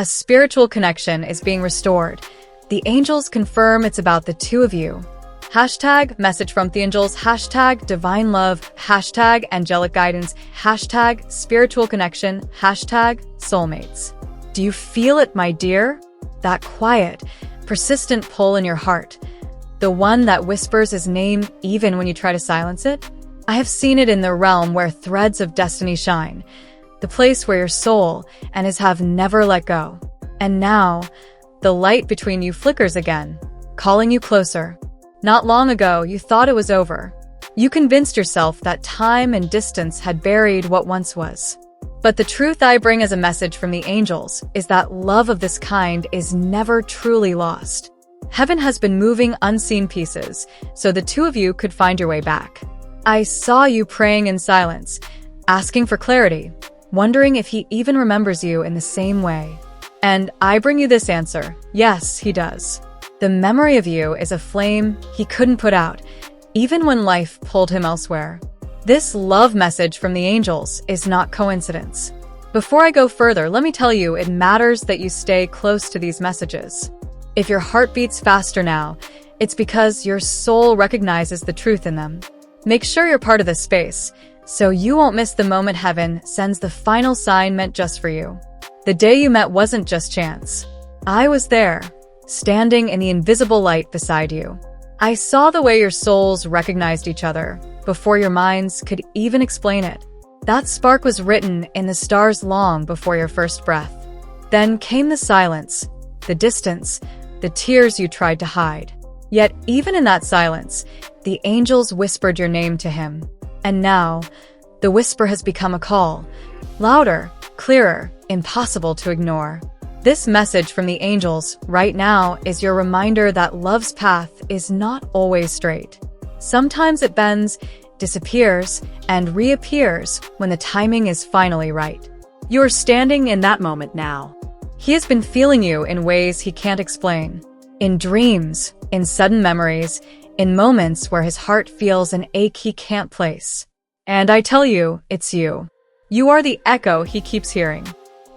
A spiritual connection is being restored. The angels confirm it's about the two of you. Hashtag message from the angels, hashtag divine love, hashtag angelic guidance, hashtag spiritual connection, hashtag soulmates. Do you feel it, my dear? That quiet, persistent pull in your heart. The one that whispers his name even when you try to silence it? I have seen it in the realm where threads of destiny shine. The place where your soul and his have never let go. And now, the light between you flickers again, calling you closer. Not long ago, you thought it was over. You convinced yourself that time and distance had buried what once was. But the truth I bring as a message from the angels is that love of this kind is never truly lost. Heaven has been moving unseen pieces, so the two of you could find your way back. I saw you praying in silence, asking for clarity, wondering if he even remembers you in the same way. And I bring you this answer. Yes, he does. The memory of you is a flame he couldn't put out, even when life pulled him elsewhere. This love message from the angels is not coincidence. Before I go further, let me tell you it matters that you stay close to these messages. If your heart beats faster now, it's because your soul recognizes the truth in them. Make sure you're part of this space, so you won't miss the moment heaven sends the final sign meant just for you. The day you met wasn't just chance. I was there, standing in the invisible light beside you. I saw the way your souls recognized each other, before your minds could even explain it. That spark was written in the stars long before your first breath. Then came the silence, the distance, the tears you tried to hide. Yet even in that silence, the angels whispered your name to him. And now, the whisper has become a call. Louder, clearer, impossible to ignore. This message from the angels right now is your reminder that love's path is not always straight. Sometimes it bends, disappears, and reappears when the timing is finally right. You're standing in that moment now. He has been feeling you in ways he can't explain. In dreams, in sudden memories, in moments where his heart feels an ache he can't place. And I tell you, it's you. You are the echo he keeps hearing.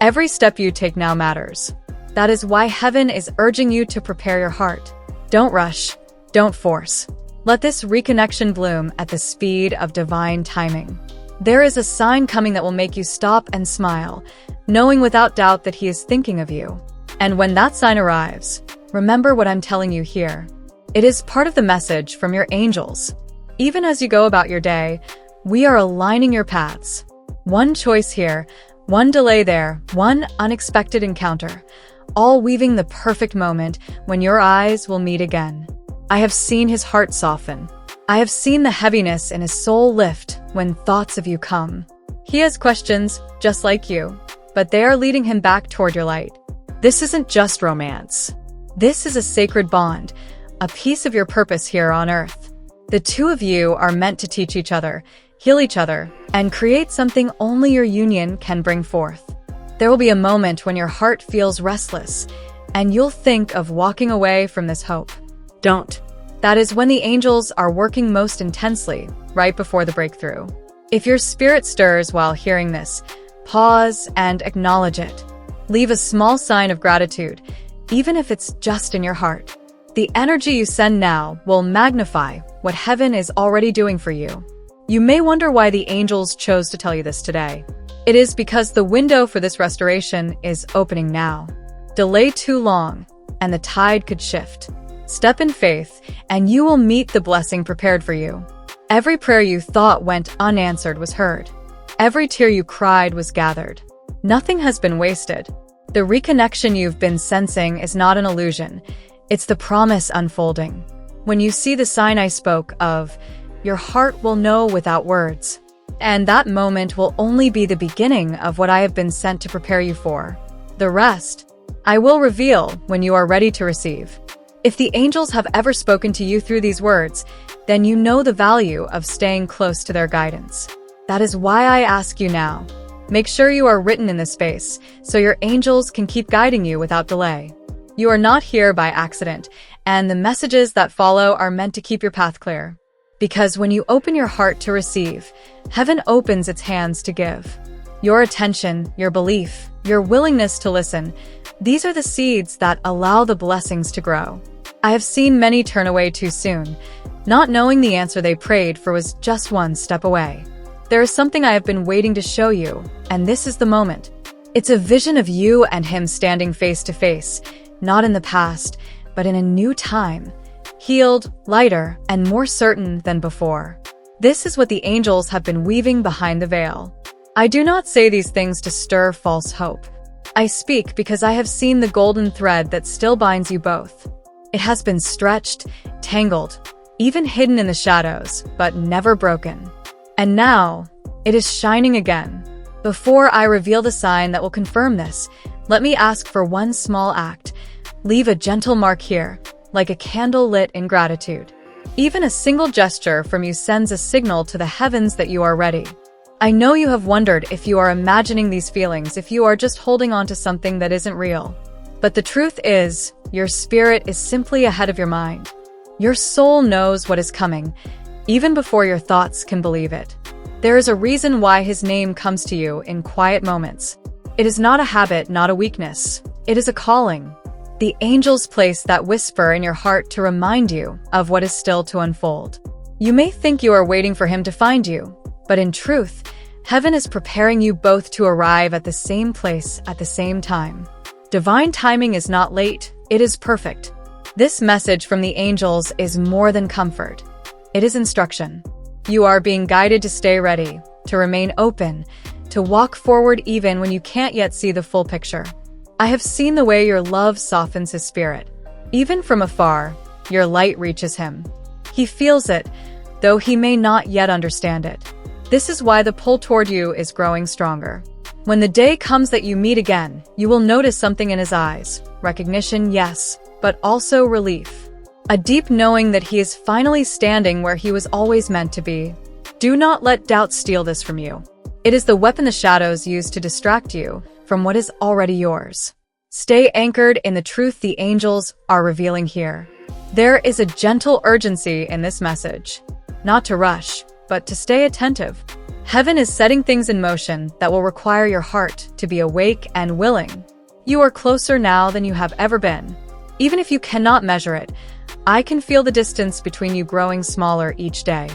Every step you take now matters. That is why heaven is urging you to prepare your heart. Don't rush. Don't force. Let this reconnection bloom at the speed of divine timing. There is a sign coming that will make you stop and smile, knowing without doubt that he is thinking of you. And when that sign arrives, remember what I'm telling you here. It is part of the message from your angels. Even as you go about your day, we are aligning your paths. One choice here, one delay there, one unexpected encounter, all weaving the perfect moment when your eyes will meet again. I have seen his heart soften. I have seen the heaviness in his soul lift when thoughts of you come. He has questions, just like you, but they are leading him back toward your light. This isn't just romance. This is a sacred bond, a piece of your purpose here on Earth. The two of you are meant to teach each other, heal each other, and create something only your union can bring forth. There will be a moment when your heart feels restless, and you'll think of walking away from this hope. Don't. That is when the angels are working most intensely, right before the breakthrough. If your spirit stirs while hearing this, pause and acknowledge it. Leave a small sign of gratitude, even if it's just in your heart. The energy you send now will magnify what heaven is already doing for you. You may wonder why the angels chose to tell you this today. It is because the window for this restoration is opening now. Delay too long, and the tide could shift. Step in faith, and you will meet the blessing prepared for you. Every prayer you thought went unanswered was heard. Every tear you cried was gathered. Nothing has been wasted. The reconnection you've been sensing is not an illusion. It's the promise unfolding. When you see the sign I spoke of, your heart will know without words. And that moment will only be the beginning of what I have been sent to prepare you for. The rest, I will reveal when you are ready to receive. If the angels have ever spoken to you through these words, then you know the value of staying close to their guidance. That is why I ask you now. Make sure you are written in this space, so your angels can keep guiding you without delay. You are not here by accident, and the messages that follow are meant to keep your path clear. Because when you open your heart to receive, heaven opens its hands to give. Your attention, your belief, your willingness to listen, these are the seeds that allow the blessings to grow. I have seen many turn away too soon, not knowing the answer they prayed for was just one step away. There is something I have been waiting to show you, and this is the moment. It's a vision of you and him standing face to face, not in the past, but in a new time, healed, lighter, and more certain than before. This is what the angels have been weaving behind the veil. I do not say these things to stir false hope. I speak because I have seen the golden thread that still binds you both. It has been stretched, tangled, even hidden in the shadows, but never broken. And now, it is shining again. Before I reveal the sign that will confirm this, let me ask for one small act. Leave a gentle mark here, like a candle lit in gratitude. Even a single gesture from you sends a signal to the heavens that you are ready. I know you have wondered if you are imagining these feelings, if you are just holding on to something that isn't real. But the truth is, your spirit is simply ahead of your mind. Your soul knows what is coming, even before your thoughts can believe it. There is a reason why his name comes to you in quiet moments. It is not a habit, not a weakness. It is a calling. The angels place that whisper in your heart to remind you of what is still to unfold. You may think you are waiting for him to find you, but in truth, heaven is preparing you both to arrive at the same place at the same time. Divine timing is not late, it is perfect. This message from the angels is more than comfort. It is instruction. You are being guided to stay ready, to remain open, to walk forward even when you can't yet see the full picture. I have seen the way your love softens his spirit. Even from afar, your light reaches him. He feels it, though he may not yet understand it. This is why the pull toward you is growing stronger. When the day comes that you meet again, you will notice something in his eyes. Recognition, yes, but also relief. A deep knowing that he is finally standing where he was always meant to be. Do not let doubt steal this from you. It is the weapon the shadows use to distract you from what is already yours. Stay anchored in the truth the angels are revealing here. There is a gentle urgency in this message. Not to rush, but to stay attentive. Heaven is setting things in motion that will require your heart to be awake and willing. You are closer now than you have ever been. Even if you cannot measure it, I can feel the distance between you growing smaller each day.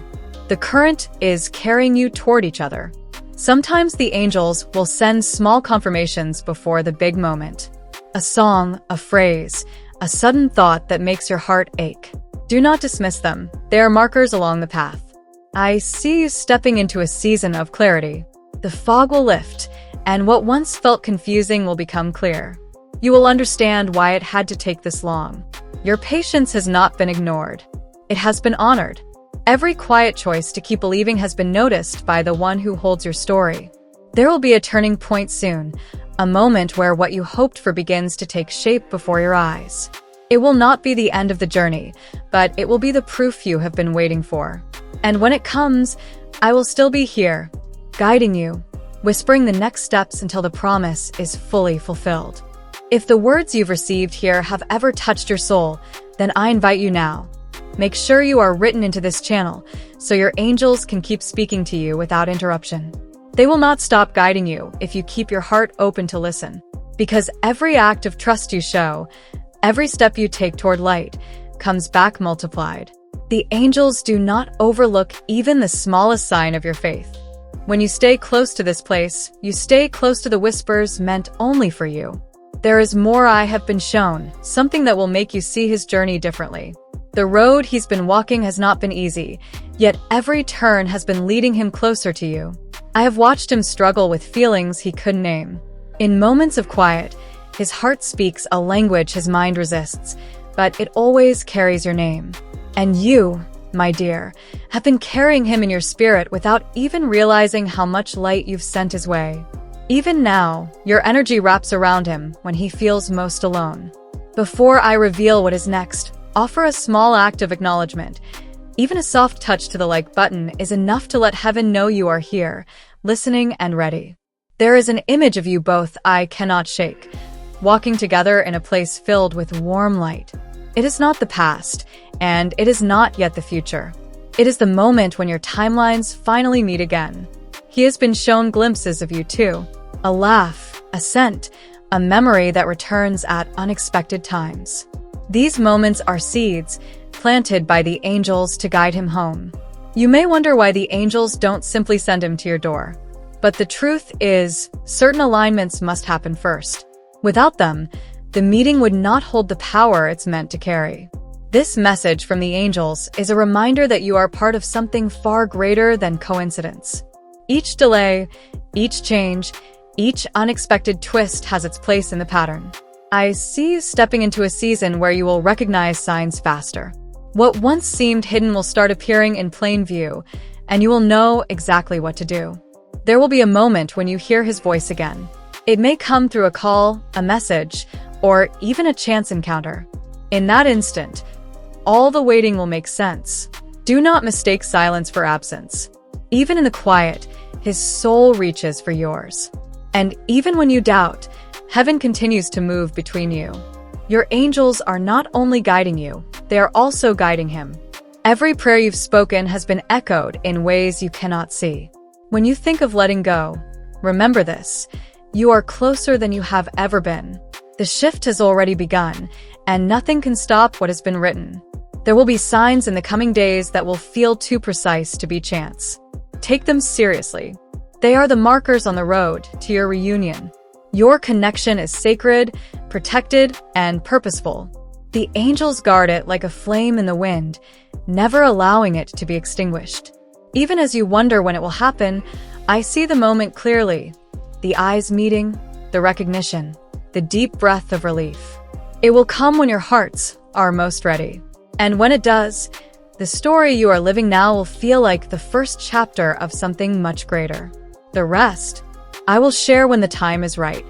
The current is carrying you toward each other. Sometimes the angels will send small confirmations before the big moment. A song, a phrase, a sudden thought that makes your heart ache. Do not dismiss them. They are markers along the path. I see you stepping into a season of clarity. The fog will lift, and what once felt confusing will become clear. You will understand why it had to take this long. Your patience has not been ignored. It has been honored. Every quiet choice to keep believing has been noticed by the one who holds your story. There will be a turning point soon, a moment where what you hoped for begins to take shape before your eyes. It will not be the end of the journey, but it will be the proof you have been waiting for. And when it comes, I will still be here, guiding you, whispering the next steps until the promise is fully fulfilled. If the words you've received here have ever touched your soul, then I invite you now. Make sure you are written into this channel, so your angels can keep speaking to you without interruption. They will not stop guiding you if you keep your heart open to listen. Because every act of trust you show, every step you take toward light, comes back multiplied. The angels do not overlook even the smallest sign of your faith. When you stay close to this place, you stay close to the whispers meant only for you. There is more I have been shown, something that will make you see his journey differently. The road he's been walking has not been easy, yet every turn has been leading him closer to you. I have watched him struggle with feelings he couldn't name. In moments of quiet, his heart speaks a language his mind resists, but it always carries your name. And you, my dear, have been carrying him in your spirit without even realizing how much light you've sent his way. Even now, your energy wraps around him when he feels most alone. Before I reveal what is next, offer a small act of acknowledgement. Even a soft touch to the like button is enough to let heaven know you are here, listening and ready. There is an image of you both I cannot shake, walking together in a place filled with warm light. It is not the past, and it is not yet the future. It is the moment when your timelines finally meet again. he has been shown glimpses of you too. A laugh, a scent, a memory that returns at unexpected times. These moments are seeds planted by the angels to guide him home. You may wonder why the angels don't simply send him to your door. But the truth is, certain alignments must happen first. Without them, the meeting would not hold the power it's meant to carry. This message from the angels is a reminder that you are part of something far greater than coincidence. Each delay, each change, each unexpected twist has its place in the pattern. I see you stepping into a season where you will recognize signs faster. What once seemed hidden will start appearing in plain view, and you will know exactly what to do. There will be a moment when you hear his voice again. It may come through a call, a message, or even a chance encounter. In that instant, all the waiting will make sense. Do not mistake silence for absence. Even in the quiet, his soul reaches for yours. And even when you doubt, heaven continues to move between you. Your angels are not only guiding you, they are also guiding him. Every prayer you've spoken has been echoed in ways you cannot see. When you think of letting go, remember this: you are closer than you have ever been. The shift has already begun, and nothing can stop what has been written. There will be signs in the coming days that will feel too precise to be chance. Take them seriously. They are the markers on the road to your reunion. Your connection is sacred, protected, and purposeful. The angels guard it like a flame in the wind, never allowing it to be extinguished. Even as you wonder when it will happen, I see the moment clearly. The eyes meeting, the recognition, the deep breath of relief. It will come when your hearts are most ready. And when it does, the story you are living now will feel like the first chapter of something much greater. The rest, I will share when the time is right.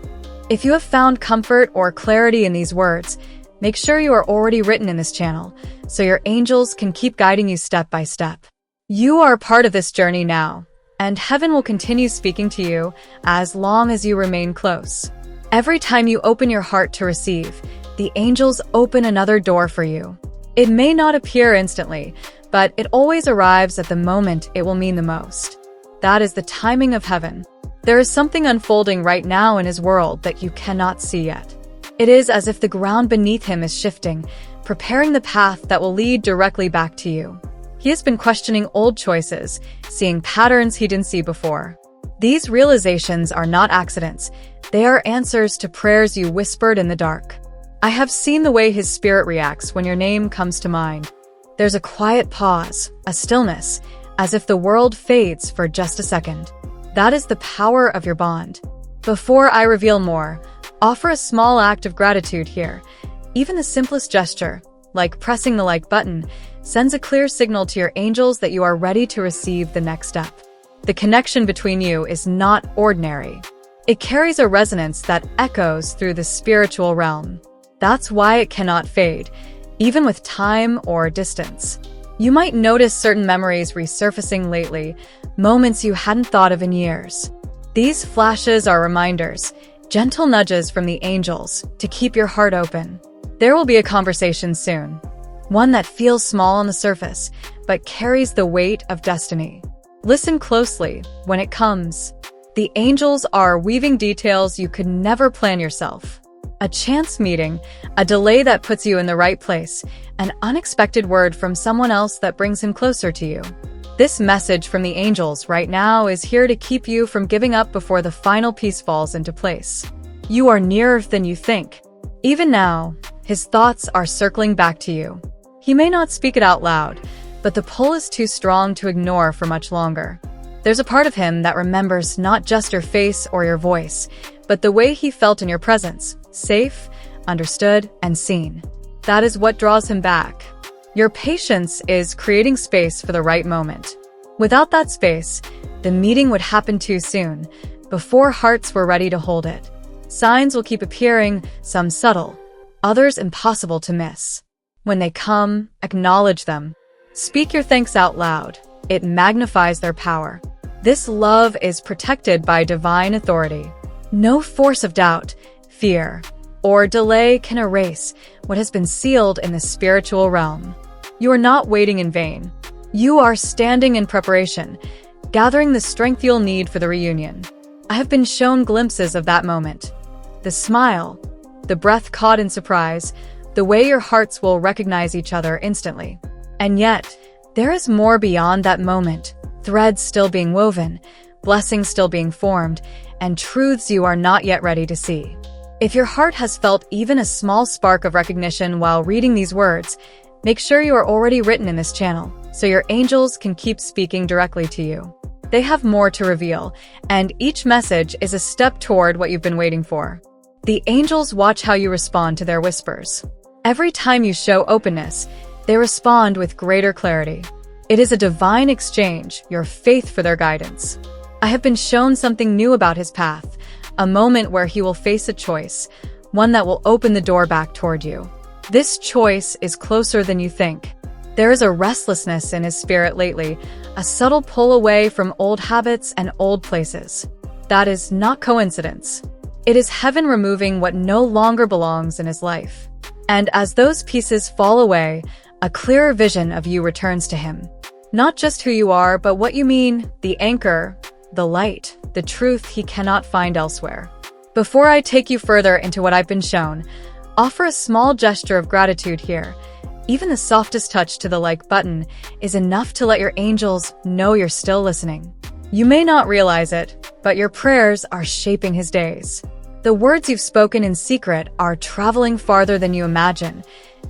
If you have found comfort or clarity in these words, make sure you are already written in this channel, so your angels can keep guiding you step by step. You are a part of this journey now, and heaven will continue speaking to you as long as you remain close. Every time you open your heart to receive, the angels open another door for you. It may not appear instantly, but it always arrives at the moment it will mean the most. That is the timing of heaven. There is something unfolding right now in his world that you cannot see yet. It is as if the ground beneath him is shifting, preparing the path that will lead directly back to you. He has been questioning old choices, seeing patterns he didn't see before. These realizations are not accidents. They are answers to prayers you whispered in the dark. I have seen the way his spirit reacts when your name comes to mind. There's a quiet pause, a stillness, as if the world fades for just a second. That is the power of your bond. Before I reveal more, offer a small act of gratitude here. Even the simplest gesture, like pressing the like button, sends a clear signal to your angels that you are ready to receive the next step. The connection between you is not ordinary. It carries a resonance that echoes through the spiritual realm. That's why it cannot fade, even with time or distance. You might notice certain memories resurfacing lately, moments you hadn't thought of in years. These flashes are reminders, gentle nudges from the angels to keep your heart open. There will be a conversation soon, one that feels small on the surface, but carries the weight of destiny. Listen closely when it comes. The angels are weaving details you could never plan yourself. A chance meeting, a delay that puts you in the right place, an unexpected word from someone else that brings him closer to you. This message from the angels right now is here to keep you from giving up before the final piece falls into place. You are nearer than you think. Even now, his thoughts are circling back to you. He may not speak it out loud, but the pull is too strong to ignore for much longer. There's a part of him that remembers not just your face or your voice, but the way he felt in your presence, safe, understood, and seen. That is what draws him back. Your patience is creating space for the right moment. Without that space, the meeting would happen too soon, before hearts were ready to hold it. Signs will keep appearing, some subtle, others impossible to miss. When they come, acknowledge them. Speak your thanks out loud. It magnifies their power. This love is protected by divine authority. No force of doubt, fear, or delay can erase what has been sealed in the spiritual realm. You are not waiting in vain. You are standing in preparation, gathering the strength you'll need for the reunion. I have been shown glimpses of that moment. The smile, the breath caught in surprise, the way your hearts will recognize each other instantly. And yet, there is more beyond that moment. Threads still being woven, blessings still being formed, and truths you are not yet ready to see. If your heart has felt even a small spark of recognition while reading these words, make sure you are already written in this channel, so your angels can keep speaking directly to you. They have more to reveal, and each message is a step toward what you've been waiting for. The angels watch how you respond to their whispers. Every time you show openness, they respond with greater clarity. It is a divine exchange, your faith for their guidance. I have been shown something new about his path, a moment where he will face a choice, one that will open the door back toward you. This choice is closer than you think. There is a restlessness in his spirit lately, a subtle pull away from old habits and old places. That is not coincidence. It is heaven removing what no longer belongs in his life. And as those pieces fall away, a clearer vision of you returns to him. Not just who you are, but what you mean, the anchor, the light, the truth he cannot find elsewhere. Before I take you further into what I've been shown, offer a small gesture of gratitude here. Even the softest touch to the like button is enough to let your angels know you're still listening. You may not realize it, but your prayers are shaping his days. The words you've spoken in secret are traveling farther than you imagine,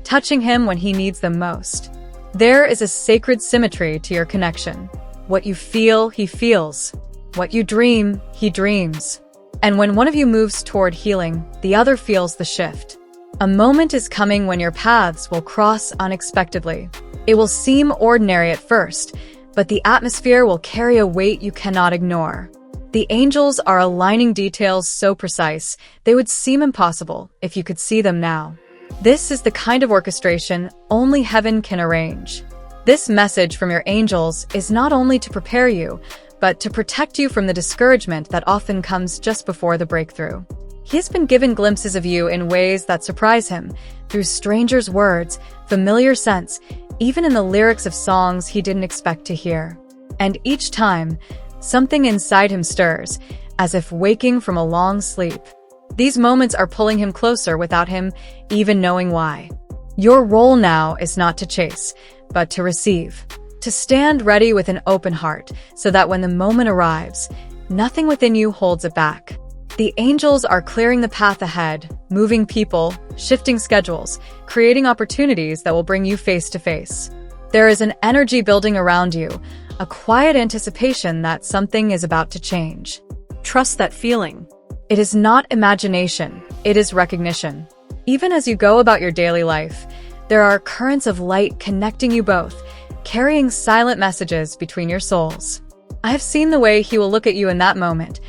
touching him when he needs them most. There is a sacred symmetry to your connection. What you feel, he feels. What you dream, he dreams. And when one of you moves toward healing, the other feels the shift. A moment is coming when your paths will cross unexpectedly. It will seem ordinary at first, but the atmosphere will carry a weight you cannot ignore. The angels are aligning details so precise, they would seem impossible if you could see them now. This is the kind of orchestration only heaven can arrange. This message from your angels is not only to prepare you, but to protect you from the discouragement that often comes just before the breakthrough. He has been given glimpses of you in ways that surprise him, through strangers' words, familiar scents, even in the lyrics of songs he didn't expect to hear. And each time, something inside him stirs, as if waking from a long sleep. These moments are pulling him closer without him even knowing why. Your role now is not to chase, but to receive. To stand ready with an open heart, so that when the moment arrives, nothing within you holds it back. The angels are clearing the path ahead, moving people, shifting schedules, creating opportunities that will bring you face to face. There is an energy building around you, a quiet anticipation that something is about to change. Trust that feeling. It is not imagination, it is recognition. Even as you go about your daily life, there are currents of light connecting you both, carrying silent messages between your souls. I have seen the way he will look at you in that moment,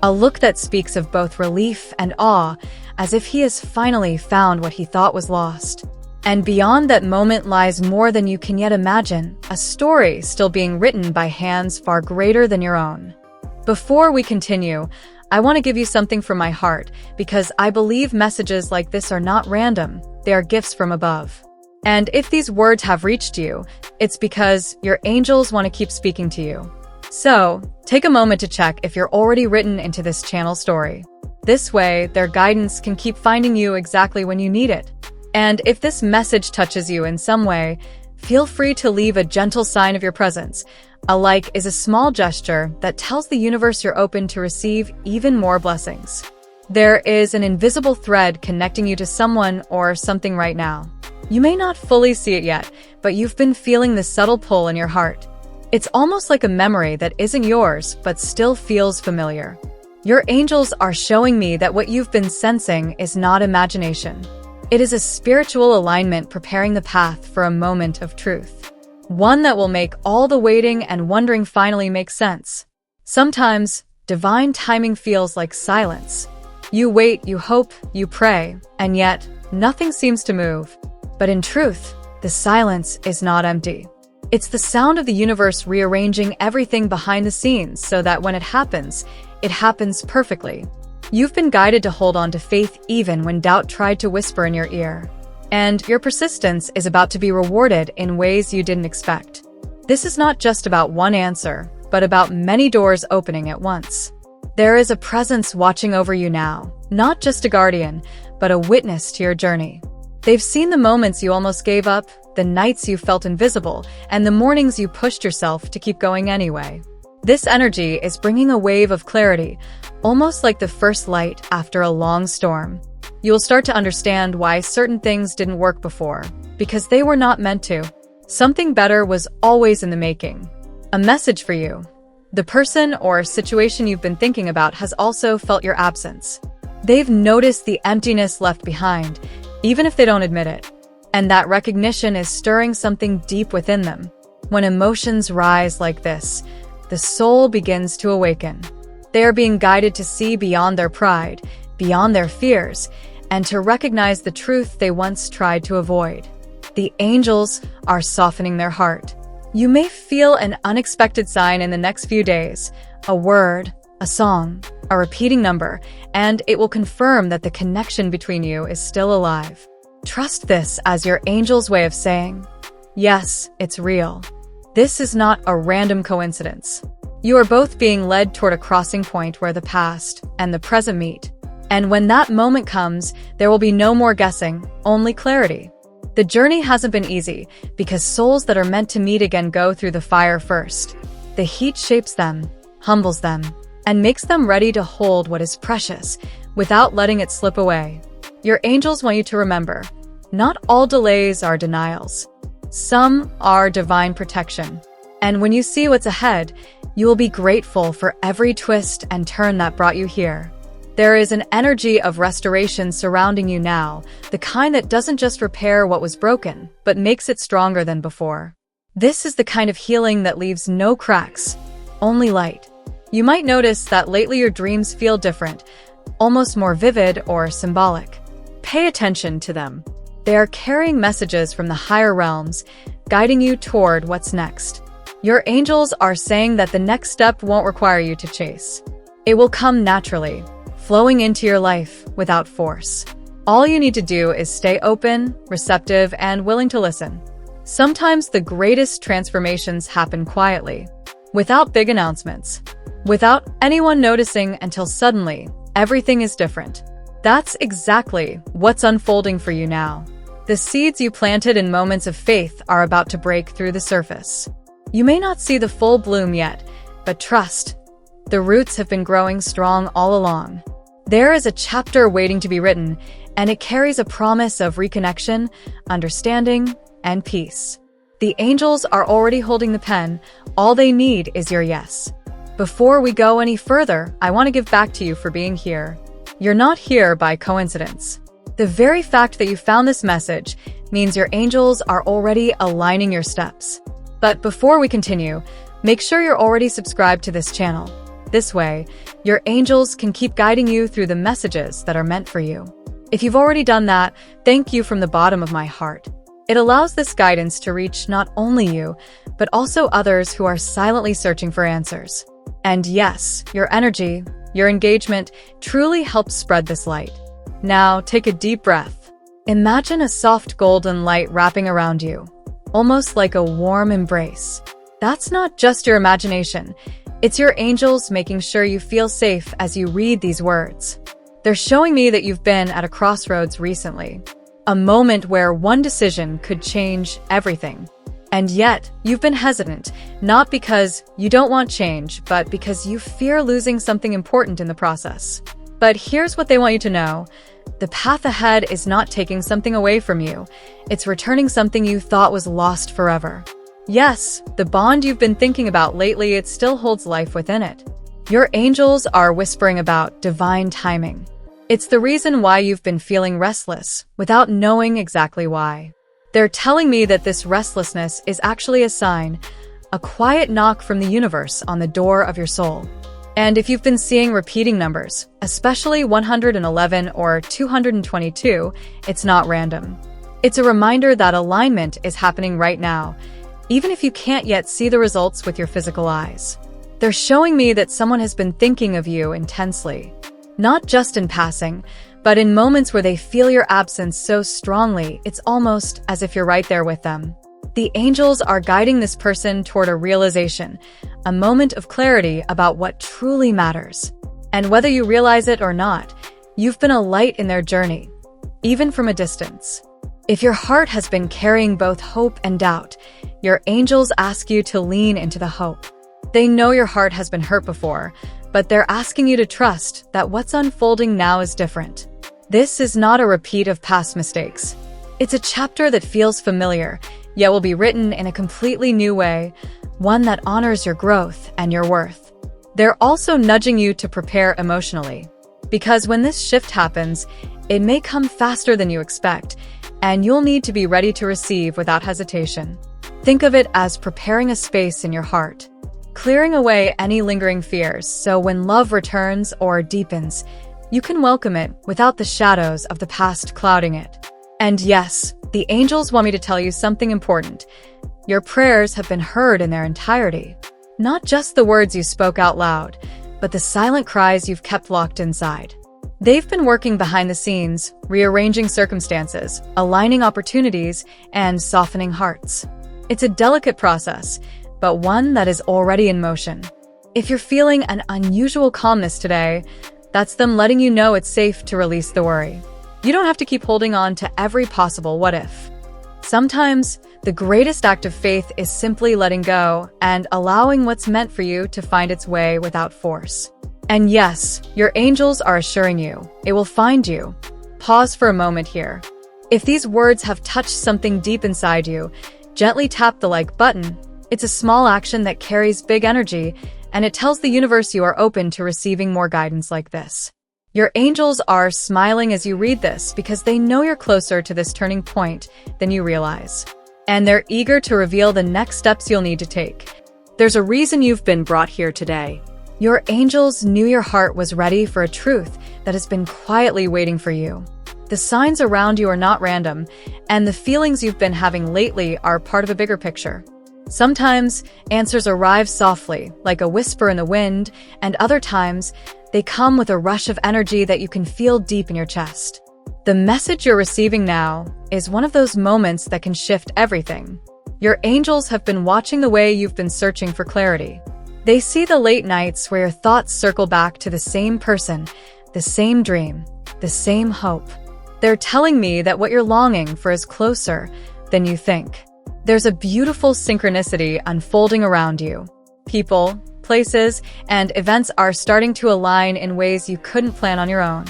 a look that speaks of both relief and awe, as if he has finally found what he thought was lost. And beyond that moment lies more than you can yet imagine, a story still being written by hands far greater than your own. Before we continue, I want to give you something from my heart, because I believe messages like this are not random, they are gifts from above. And if these words have reached you, it's because your angels want to keep speaking to you. So, take a moment to check if you're already written into this channel story. This way, their guidance can keep finding you exactly when you need it. And if this message touches you in some way, feel free to leave a gentle sign of your presence. A like is a small gesture that tells the universe you're open to receive even more blessings. There is an invisible thread connecting you to someone or something right now. You may not fully see it yet, but you've been feeling this subtle pull in your heart. It's almost like a memory that isn't yours, but still feels familiar. Your angels are showing me that what you've been sensing is not imagination. It is a spiritual alignment preparing the path for a moment of truth. One that will make all the waiting and wondering finally make sense. Sometimes, divine timing feels like silence. You wait, you hope, you pray, and yet, nothing seems to move. But in truth, the silence is not empty. It's the sound of the universe rearranging everything behind the scenes so that when it happens perfectly. You've been guided to hold on to faith even when doubt tried to whisper in your ear. And your persistence is about to be rewarded in ways you didn't expect. This is not just about one answer, but about many doors opening at once. There is a presence watching over you now, not just a guardian, but a witness to your journey. They've seen the moments you almost gave up, the nights you felt invisible, and the mornings you pushed yourself to keep going anyway. This energy is bringing a wave of clarity, almost like the first light after a long storm. You'll start to understand why certain things didn't work before, because they were not meant to. Something better was always in the making. A message for you. The person or situation you've been thinking about has also felt your absence. They've noticed the emptiness left behind, even if they don't admit it. And that recognition is stirring something deep within them. When emotions rise like this, the soul begins to awaken. They are being guided to see beyond their pride, beyond their fears, and to recognize the truth they once tried to avoid. The angels are softening their heart. You may feel an unexpected sign in the next few days, a word, a song, a repeating number, and it will confirm that the connection between you is still alive. Trust this as your angel's way of saying, yes, it's real. This is not a random coincidence. You are both being led toward a crossing point where the past and the present meet. And when that moment comes, there will be no more guessing, only clarity. The journey hasn't been easy, because souls that are meant to meet again go through the fire first. The heat shapes them, humbles them, and makes them ready to hold what is precious, without letting it slip away. Your angels want you to remember, not all delays are denials. Some are divine protection. And when you see what's ahead, you will be grateful for every twist and turn that brought you here. There is an energy of restoration surrounding you now, the kind that doesn't just repair what was broken, but makes it stronger than before. This is the kind of healing that leaves no cracks, only light. You might notice that lately your dreams feel different, almost more vivid or symbolic. Pay attention to them. They are carrying messages from the higher realms, guiding you toward what's next. Your angels are saying that the next step won't require you to chase. It will come naturally, flowing into your life without force. All you need to do is stay open, receptive, and willing to listen. Sometimes the greatest transformations happen quietly, without big announcements, without anyone noticing until suddenly, everything is different. That's exactly what's unfolding for you now. The seeds you planted in moments of faith are about to break through the surface. You may not see the full bloom yet, but trust, the roots have been growing strong all along. There is a chapter waiting to be written, and it carries a promise of reconnection, understanding, and peace. The angels are already holding the pen. All they need is your yes. Before we go any further, I want to give back to you for being here. You're not here by coincidence. The very fact that you found this message means your angels are already aligning your steps. But before we continue, make sure you're already subscribed to this channel. This way, your angels can keep guiding you through the messages that are meant for you. If you've already done that, thank you from the bottom of my heart. It allows this guidance to reach not only you, but also others who are silently searching for answers. And yes, your energy, your engagement truly helps spread this light. Now, take a deep breath. Imagine a soft golden light wrapping around you, almost like a warm embrace. That's not just your imagination. It's your angels making sure you feel safe as you read these words. They're showing me that you've been at a crossroads recently, a moment where one decision could change everything. And yet, you've been hesitant, not because you don't want change, but because you fear losing something important in the process. But here's what they want you to know. The path ahead is not taking something away from you. It's returning something you thought was lost forever. Yes, the bond you've been thinking about lately, it still holds life within it. Your angels are whispering about divine timing. It's the reason why you've been feeling restless, without knowing exactly why. They're telling me that this restlessness is actually a sign, a quiet knock from the universe on the door of your soul. And if you've been seeing repeating numbers, especially 111 or 222, it's not random. It's a reminder that alignment is happening right now, even if you can't yet see the results with your physical eyes. They're showing me that someone has been thinking of you intensely, not just in passing, but in moments where they feel your absence so strongly, it's almost as if you're right there with them. The angels are guiding this person toward a realization, a moment of clarity about what truly matters. And whether you realize it or not, you've been a light in their journey, even from a distance. If your heart has been carrying both hope and doubt, your angels ask you to lean into the hope. They know your heart has been hurt before, but they're asking you to trust that what's unfolding now is different. This is not a repeat of past mistakes. It's a chapter that feels familiar, yet will be written in a completely new way, one that honors your growth and your worth. They're also nudging you to prepare emotionally, because when this shift happens, it may come faster than you expect, and you'll need to be ready to receive without hesitation. Think of it as preparing a space in your heart, clearing away any lingering fears so when love returns or deepens, you can welcome it without the shadows of the past clouding it. And yes, the angels want me to tell you something important. Your prayers have been heard in their entirety. Not just the words you spoke out loud, but the silent cries you've kept locked inside. They've been working behind the scenes, rearranging circumstances, aligning opportunities, and softening hearts. It's a delicate process, but one that is already in motion. If you're feeling an unusual calmness today, that's them letting you know it's safe to release the worry. You don't have to keep holding on to every possible what if. Sometimes, the greatest act of faith is simply letting go and allowing what's meant for you to find its way without force. And yes, your angels are assuring you, it will find you. Pause for a moment here. If these words have touched something deep inside you, gently tap the like button. It's a small action that carries big energy, and it tells the universe you are open to receiving more guidance like this. Your angels are smiling as you read this because they know you're closer to this turning point than you realize. And they're eager to reveal the next steps you'll need to take. There's a reason you've been brought here today. Your angels knew your heart was ready for a truth that has been quietly waiting for you. The signs around you are not random, and the feelings you've been having lately are part of a bigger picture. Sometimes, answers arrive softly, like a whisper in the wind, and other times, they come with a rush of energy that you can feel deep in your chest. The message you're receiving now is one of those moments that can shift everything. Your angels have been watching the way you've been searching for clarity. They see the late nights where your thoughts circle back to the same person, the same dream, the same hope. They're telling me that what you're longing for is closer than you think. There's a beautiful synchronicity unfolding around you. People, places, and events are starting to align in ways you couldn't plan on your own.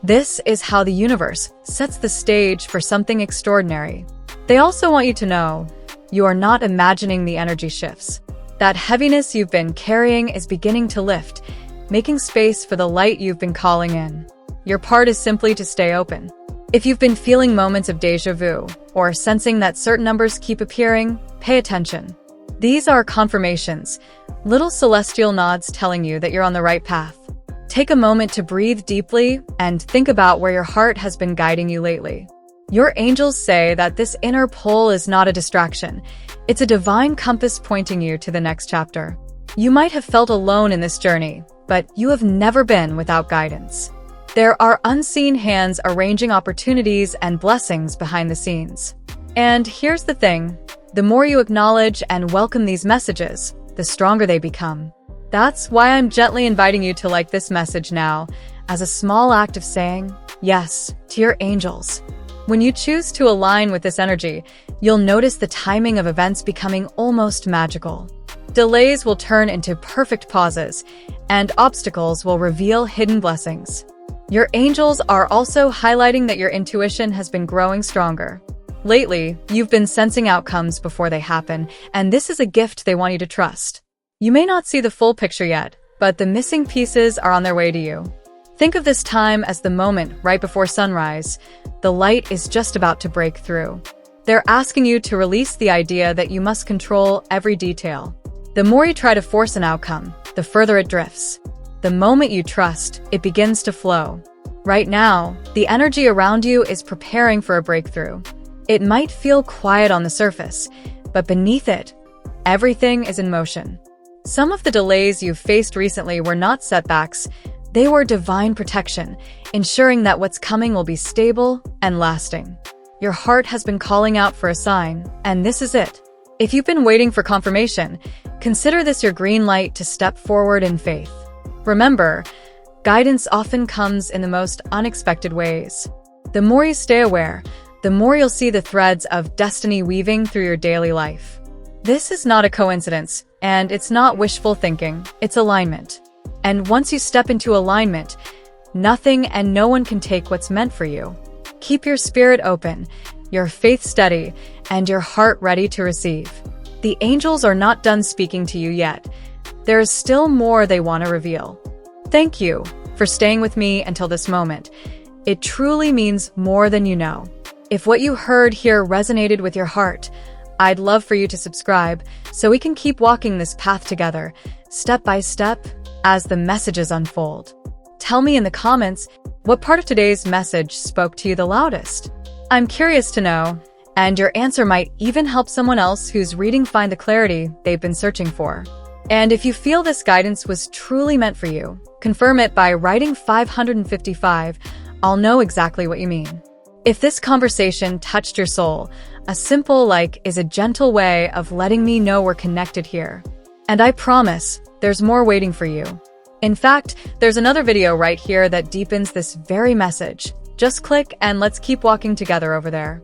This is how the universe sets the stage for something extraordinary. They also want you to know you are not imagining the energy shifts. That heaviness you've been carrying is beginning to lift, making space for the light you've been calling in. Your part is simply to stay open. If you've been feeling moments of déjà vu or sensing that certain numbers keep appearing, pay attention. These are confirmations, little celestial nods telling you that you're on the right path. Take a moment to breathe deeply and think about where your heart has been guiding you lately. Your angels say that this inner pull is not a distraction. It's a divine compass pointing you to the next chapter. You might have felt alone in this journey, but you have never been without guidance. There are unseen hands arranging opportunities and blessings behind the scenes. And here's the thing, the more you acknowledge and welcome these messages, the stronger they become. That's why I'm gently inviting you to like this message now, as a small act of saying yes to your angels. When you choose to align with this energy, you'll notice the timing of events becoming almost magical. Delays will turn into perfect pauses, and obstacles will reveal hidden blessings. Your angels are also highlighting that your intuition has been growing stronger. Lately, you've been sensing outcomes before they happen, and this is a gift they want you to trust. You may not see the full picture yet, but the missing pieces are on their way to you. Think of this time as the moment right before sunrise. The light is just about to break through. They're asking you to release the idea that you must control every detail. The more you try to force an outcome, the further it drifts. The moment you trust, it begins to flow. Right now, the energy around you is preparing for a breakthrough. It might feel quiet on the surface, but beneath it, everything is in motion. Some of the delays you've faced recently were not setbacks. They were divine protection, ensuring that what's coming will be stable and lasting. Your heart has been calling out for a sign, and this is it. If you've been waiting for confirmation, consider this your green light to step forward in faith. Remember, guidance often comes in the most unexpected ways. The more you stay aware, the more you'll see the threads of destiny weaving through your daily life. This is not a coincidence, and it's not wishful thinking, it's alignment. And once you step into alignment, nothing and no one can take what's meant for you. Keep your spirit open, your faith steady, and your heart ready to receive. The angels are not done speaking to you yet. There is still more they want to reveal. Thank you for staying with me until this moment. It truly means more than you know. If what you heard here resonated with your heart, I'd love for you to subscribe so we can keep walking this path together, step by step, as the messages unfold. Tell me in the comments, what part of today's message spoke to you the loudest? I'm curious to know, and your answer might even help someone else who's reading find the clarity they've been searching for. And if you feel this guidance was truly meant for you, confirm it by writing 555. I'll know exactly what you mean. If this conversation touched your soul, a simple like is a gentle way of letting me know we're connected here. And I promise, there's more waiting for you. In fact, there's another video right here that deepens this very message. Just click and let's keep walking together over there.